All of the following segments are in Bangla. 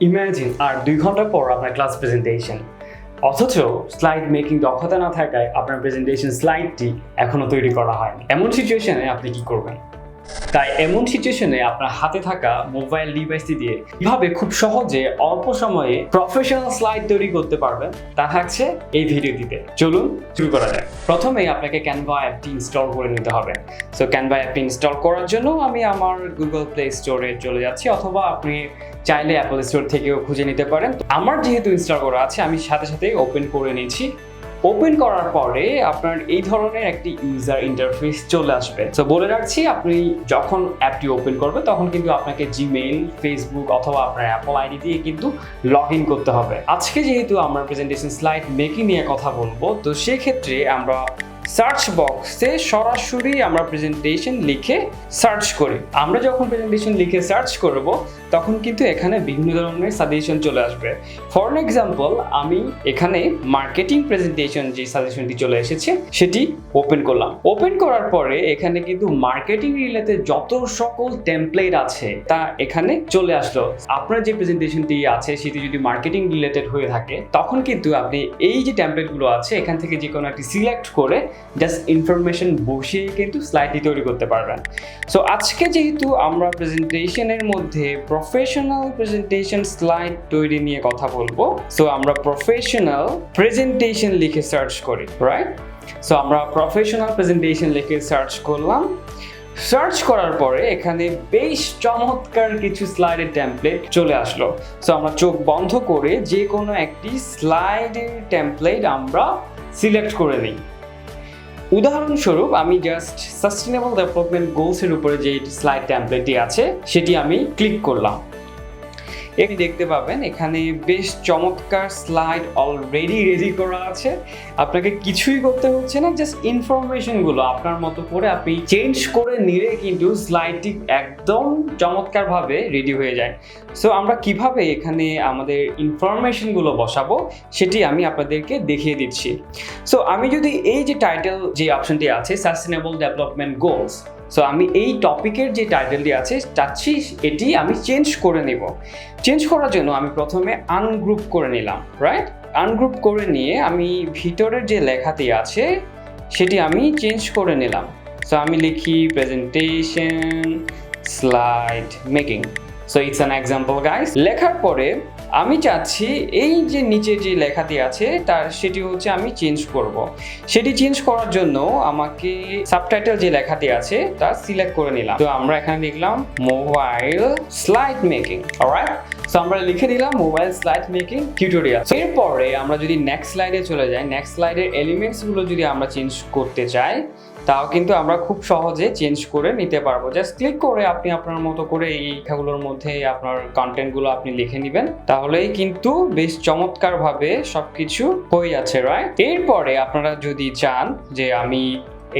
ইমাজিন আর 2 ঘন্টা পর আপনার ক্লাস প্রেজেন্টেশন, অথচ স্লাইড মেকিং দক্ষতা না থাকায় আপনার প্রেজেন্টেশন স্লাইডটি এখনো তৈরি করা হয়নি। এমন সিচুয়েশনে আপনি কি করবেন? তাই এমন সিচুয়েশনে আপনার হাতে থাকা মোবাইল ডিভাইসটি দিয়ে কিভাবে খুব সহজে অল্প সময়ে প্রফেশনাল স্লাইড তৈরি করতে পারবেন তা থাকছে এই ভিডিওটিতে। চলুন শুরু করা যাক। প্রথমেই আপনাকে ক্যানভা অ্যাপটি ইনস্টল করে নিতে হবে। সো ক্যানভা অ্যাপটি ইনস্টল করার জন্য আমি আমার গুগল প্লে স্টোরে চলে যাচ্ছি, অথবা আপনি চাইলে অ্যাপল স্টোর থেকেও খুঁজে নিতে পারেন। আমার যেহেতু ইনস্টল করা আছে আমি সাথে সাথে ওপেন করে নিয়েছি। ওপেন করার পরে আপনার এই ধরনের একটি ইউজার ইন্টারফেস চলে আসবে। তো বলে রাখছি, আপনি যখন অ্যাপটি ওপেন করবে তখন কিন্তু আপনাকে জিমেইল, ফেসবুক অথবা আপনার অ্যাপল আইডি দিয়ে কিন্তু লগ ইন করতে হবে। আজকে যেহেতু আমরা প্রেজেন্টেশন স্লাইড মেকিং নিয়ে কথা বলবো, তো সেক্ষেত্রে আমরা সার্চ বক্সে সরাসরি আমরা প্রেজেন্টেশন লিখে সার্চ করি। আমরা যখন প্রেজেন্টেশন লিখে সার্চ করব তখন কিন্তু এখানে বিভিন্ন ধরনের সাজেশন চলে আসবে। ফর এক্সাম্পল, আমি এখানে মার্কেটিং প্রেজেন্টেশন যে সাজেশনটি চলে এসেছে সেটি ওপেন করলাম। ওপেন করার পরে এখানে কিন্তু মার্কেটিং রিলেটেড যত সকল টেমপ্লেট আছে তা এখানে চলে আসলো। আপনার যে প্রেজেন্টেশনটি আছে সেটি যদি মার্কেটিং রিলেটেড হয়ে থাকে তখন কিন্তু আপনি এই যে টেমপ্লেটগুলো আছে এখান থেকে যে কোনো একটি সিলেক্ট করে জাস্ট ইনফরমেশন বসিয়ে কিন্তু স্লাইডটি তৈরি করতে পারবেন। সো আজকে যেহেতু আমরা প্রেজেন্টেশনের মধ্যে প্রফেশনাল প্রেজেন্টেশন স্লাইড তৈরি নিয়ে কথা বলবো, সো আমরা প্রফেশনাল প্রেজেন্টেশন লিখে সার্চ করি, রাইট? সো আমরা প্রফেশনাল প্রেজেন্টেশন লিখে সার্চ করলাম। সার্চ করার পরে এখানে বেশ চমৎকার কিছু স্লাইডের টেমপ্লেট চলে আসলো। সো আমরা চোখ বন্ধ করে যে কোনো একটি স্লাইডের টেমপ্লেট আমরা সিলেক্ট করে নিই। উদাহরণস্বরূপ আমি জাস্ট সাস্টেনেবল ডেভেলপমেন্ট গোলসের উপরে যে স্লাইড টেমপ্লেটটি আছে সেটি আমি ক্লিক করলাম। এখানে দেখতে পাবেন এখানে বেশ চমৎকার স্লাইড অলরেডি রেডি করা আছে। আপনাকে কিছুই করতে হচ্ছে না, জাস্ট ইনফরমেশনগুলো আপনার মতো করে আপনি চেঞ্জ করে নিলে কিন্তু স্লাইডটি একদম চমৎকারভাবে রেডি হয়ে যায়। সো আমরা কিভাবে এখানে আমাদের ইনফরমেশনগুলো বসাবো সেটি আমি আপনাদেরকে দেখিয়ে দিচ্ছি। সো আমি যদি এই যে টাইটেল যে অপশনটি আছে সাস্টেনেবল ডেভেলপমেন্ট গোলস, সো আমি এই টপিকের যে টাইটেলটি আছে চাচ্ছি এটি আমি চেঞ্জ করে নেব। চেঞ্জ করার জন্য আমি প্রথমে আনগ্রুপ করে নিলাম, রাইট? আনগ্রুপ করে নিয়ে আমি ভিতরের যে লেখাটি আছে সেটি আমি চেঞ্জ করে নিলাম। সো আমি লিখি presentation slide making. So it's an example guys. লেখার পরে আমি চাচ্ছি এই যে নিচে যে লেখাটি আছে তার সেটি হচ্ছে আমি চেঞ্জ করব। সেটি চেঞ্জ করার জন্য আমাকে সাবটাইটেল যে লেখাটি আছে তা সিলেক্ট করে নিলাম। তো আমরা এখানে লিখলাম mobile slide making, alright? So আমরা লিখে দিলাম মোবাইল স্লাইড মেকিং টিউটোরিয়াল। এরপরে আমরা যদি নেক্সট স্লাইডে চলে যাই, নেক্সট স্লাইডের এলিমেন্টসগুলো যদি আমরা চেঞ্জ করতে চাই তাও কিন্তু আমরা খুব সহজে চেঞ্জ করে নিতে পারবো। জাস্ট ক্লিক করে আপনি আপনার মতো করে এই লেখাগুলোর মধ্যে আপনার কন্টেন্টগুলো আপনি লিখে নেবেন, তাহলেই কিন্তু বেশ চমৎকারভাবে সবকিছু হয়ে যাচ্ছে, রাইট? এরপরে আপনারা যদি চান যে আমি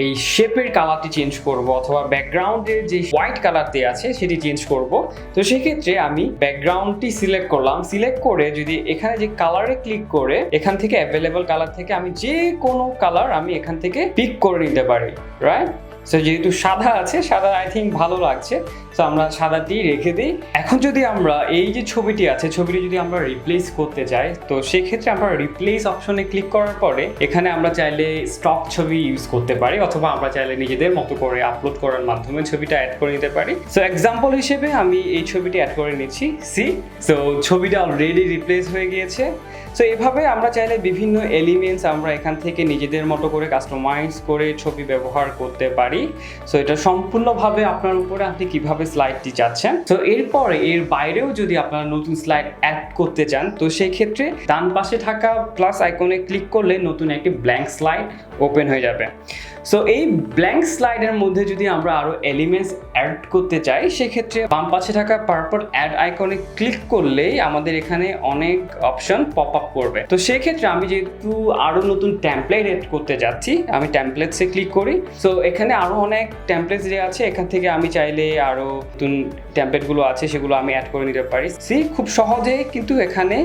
এই শেপের কালারটি চেঞ্জ করব অথবা ব্যাকগ্রাউন্ডের যে হোয়াইট কালারটি আছে সেটি চেঞ্জ করব, তো সেক্ষেত্রে আমি ব্যাকগ্রাউন্ডটি সিলেক্ট করলাম। সিলেক্ট করে যদি এখানে যে কালারে ক্লিক করে এখান থেকে অ্যাভেলেবল কালার থেকে আমি যে কোনো কালার আমি এখান থেকে পিক করে নিতে পারি, রাইট? সো যেহেতু সাদা আছে, সাদা আই থিঙ্ক ভালো লাগছে, সো আমরা সাদাটি রেখে দিই। এখন যদি আমরা এই যে ছবিটি আছে ছবিটি যদি আমরা রিপ্লেস করতে চাই, তো সেক্ষেত্রে আমরা রিপ্লেস অপশনে ক্লিক করার পরে এখানে আমরা চাইলে স্টক ছবি ইউজ করতে পারি, অথবা আমরা চাইলে নিজেদের মতো করে আপলোড করার মাধ্যমে ছবিটা অ্যাড করে নিতে পারি। সো এক্সাম্পল হিসেবে আমি এই ছবিটি অ্যাড করে নিচ্ছি। সো ছবিটা অলরেডি রিপ্লেস হয়ে গিয়েছে। সো এভাবে আমরা চাইলে বিভিন্ন এলিমেন্টস আমরা এখান থেকে নিজেদের মতো করে কাস্টমাইজ করে ছবি ব্যবহার করতে পারি। সো এটা সম্পূর্ণভাবে আপনার উপরে আপনি কিভাবে স্লাইডটি চাচ্ছেন। তো এরপরে এর বাইরেও যদি আপনারা নতুন স্লাইড অ্যাড করতে চান, তো সেই ক্ষেত্রে ডান পাশে থাকা প্লাস আইকনে ক্লিক করলে নতুন একটি ব্ল্যাঙ্ক স্লাইড ওপেন হয়ে যাবে। সো এই ব্ল্যাঙ্ক স্লাইডের মধ্যে যদি আমরা আরো এলিমেন্টস অ্যাড করতে চাই, সেক্ষেত্রে বাম পাশে থাকা পার্পল অ্যাড আইকনে ক্লিক করলেই আমাদের এখানে অনেক অপশন পপ আপ করবে। তো সেক্ষেত্রে আমি যেহেতু আরো নতুন টেমপ্লেট অ্যাড করতে যাচ্ছি, আমি টেমপ্লেটসে ক্লিক করি। সো এখানে আরো অনেক টেমপ্লেটস যে আছে এখান থেকে আমি চাইলে আরো নতুন টেমপ্লেটগুলো আছে সেগুলো আমি অ্যাড করে নিতে পারি। খুব সহজে কিন্তু এখানে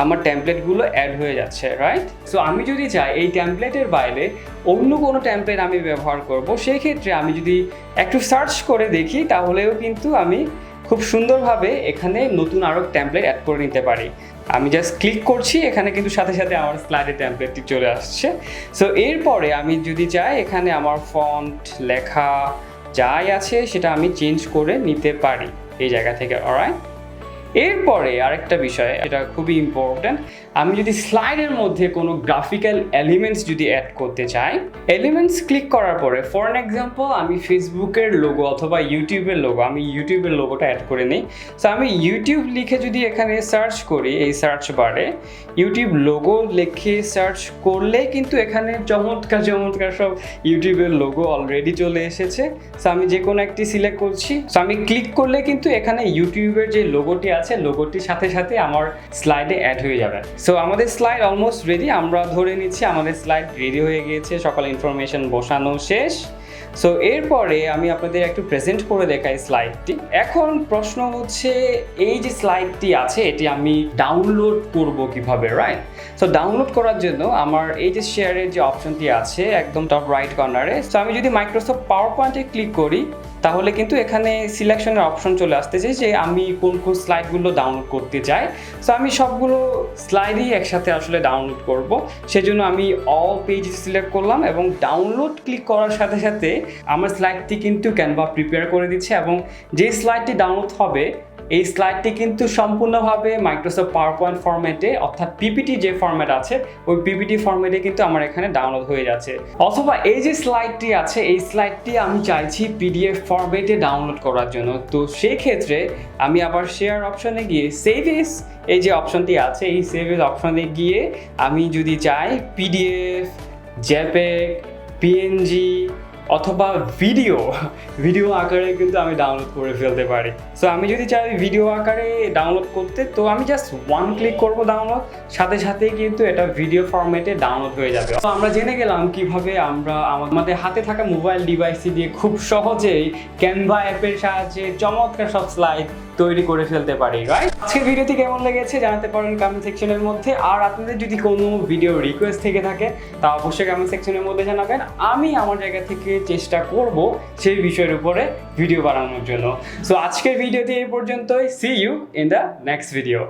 আমার টেমপ্লেটগুলো অ্যাড হয়ে যাচ্ছে, রাইট? সো আমি যদি চাই এই টেমপ্লেটের বাইরে অন্য কোনো টেমপ্লেট আমি ব্যবহার করব, সেই ক্ষেত্রে আমি যদি একটু সার্চ করে দেখি তাহলেও কিন্তু আমি খুব সুন্দরভাবে এখানে নতুন আরও টেমপ্লেট অ্যাড করে নিতে পারি। আমি জাস্ট ক্লিক করছি, এখানে কিন্তু সাথে সাথে আমার স্লাইডের টেমপ্লেটটি চলে আসছে। সো এরপরে আমি যদি চাই এখানে আমার ফন্ট, লেখা যাই আছে সেটা আমি চেঞ্জ করে নিতে পারি এই জায়গা থেকে। অলরাইট, এরপরে আরেকটা বিষয়, এটা খুবই ইম্পর্ট্যান্ট, আমি যদি স্লাইডের মধ্যে কোনো গ্রাফিক্যাল এলিমেন্টস যদি অ্যাড করতে চাই, এলিমেন্টস ক্লিক করার পরে ফর অ্যান এক্সাম্পল আমি ফেসবুকের লোগো অথবা ইউটিউবের লোগো, আমি ইউটিউবের লোগোটা অ্যাড করে নিই। সো আমি ইউটিউব লিখে যদি এখানে সার্চ করি, এই সার্চ বারে ইউটিউব লোগো লিখে সার্চ করলে কিন্তু এখানে চমৎকার চমৎকার সব ইউটিউবের লোগো অলরেডি চলে এসেছে। সো আমি যে কোনো একটি সিলেক্ট করছি, সো আমি ক্লিক করলে কিন্তু এখানে ইউটিউবের যে লোগোটি আছে লোগোটির সাথে সাথে আমার স্লাইডে অ্যাড হয়ে যাবে। সো আমাদের স্লাইড অলমোস্ট রেডি, আমরা ধরে নিচ্ছি আমাদের স্লাইড রেডি হয়ে গিয়েছে, সকল ইনফরমেশন বসানো শেষ। সো এরপরে আমি আপনাদের একটু প্রেজেন্ট করে দেখাই স্লাইডটি। এখন প্রশ্ন হচ্ছে এই যে স্লাইডটি আছে এটি আমি ডাউনলোড করব কিভাবে, রাইট? সো ডাউনলোড করার জন্য আমার এই যে শেয়ারের যে অপশনটি আছে একদম টপ রাইট কর্নারে, সো আমি যদি মাইক্রোসফট পাওয়ার পয়েন্টে ক্লিক করি তাহলে কিন্তু এখানে সিলেকশনের অপশন চলে আসতেছে যে আমি কোন কোন স্লাইডগুলো ডাউনলোড করতে চাই। সো আমি সবগুলো স্লাইডই একসাথে আসলে ডাউনলোড করব, সেজন্য আমি অল পেজ সিলেক্ট করলাম এবং ডাউনলোড ক্লিক করার সাথে সাথে আমার স্লাইডটি কিন্তু ক্যানভা প্রিপেয়ার করে দিচ্ছে এবং যে স্লাইডটি ডাউনলোড হবে এই স্লাইডটি কিন্তু সম্পূর্ণভাবে মাইক্রোসফট পাওয়ার পয়েন্ট ফরম্যাটে, অর্থাৎ পিপিটি যে ফরম্যাট আছে ওই পিপিটি ফরম্যাটে কিন্তু আমার এখানে ডাউনলোড হয়ে যাচ্ছে। অথবা এই যে স্লাইডটি আছে এই স্লাইডটি আমি চাইছি পিডিএফ ফরম্যাটে ডাউনলোড করার জন্য, তো সেই ক্ষেত্রে আমি আবার শেয়ার অপশনে গিয়ে সেভ এস, এই যে অপশনটি আছে এই সেভ এস অপশনে গিয়ে আমি যদি চাই পিডিএফ, জেপিইজি, পিএনজি অথবা ভিডিও আকারে কিন্তু আমি ডাউনলোড করে ফেলতে পারি। সো আমি যদি চাই ভিডিও আকারে ডাউনলোড করতে, তো আমি জাস্ট ওয়ান ক্লিক করব ডাউনলোড, সাথে সাথে কিন্তু এটা ভিডিও ফরম্যাটে ডাউনলোড হয়ে যাবে। তো আমরা জেনে গেলাম কিভাবে আমরা আমাদের হাতে থাকা মোবাইল ডিভাইসটি দিয়ে খুব সহজেই ক্যানভা অ্যাপের সাহায্যে চমৎকার সব স্লাইড তৈরি করে ফেলতে পারি, রাইট? আজকের ভিডিওটি কেমন লেগেছে জানাতে পারেন কমেন্ট সেকশনের মধ্যে। আর আপনাদের যদি কোনো ভিডিও রিকোয়েস্ট থেকে থাকে তা অবশ্যই কমেন্ট সেকশনের মধ্যে জানাবেন, আমি আমার জায়গা থেকে চেষ্টা করব সেই বিষয়ের উপরে ভিডিও বানানোর জন্য। সো আজকের ভিডিওটি এই পর্যন্তই। See you in the next video.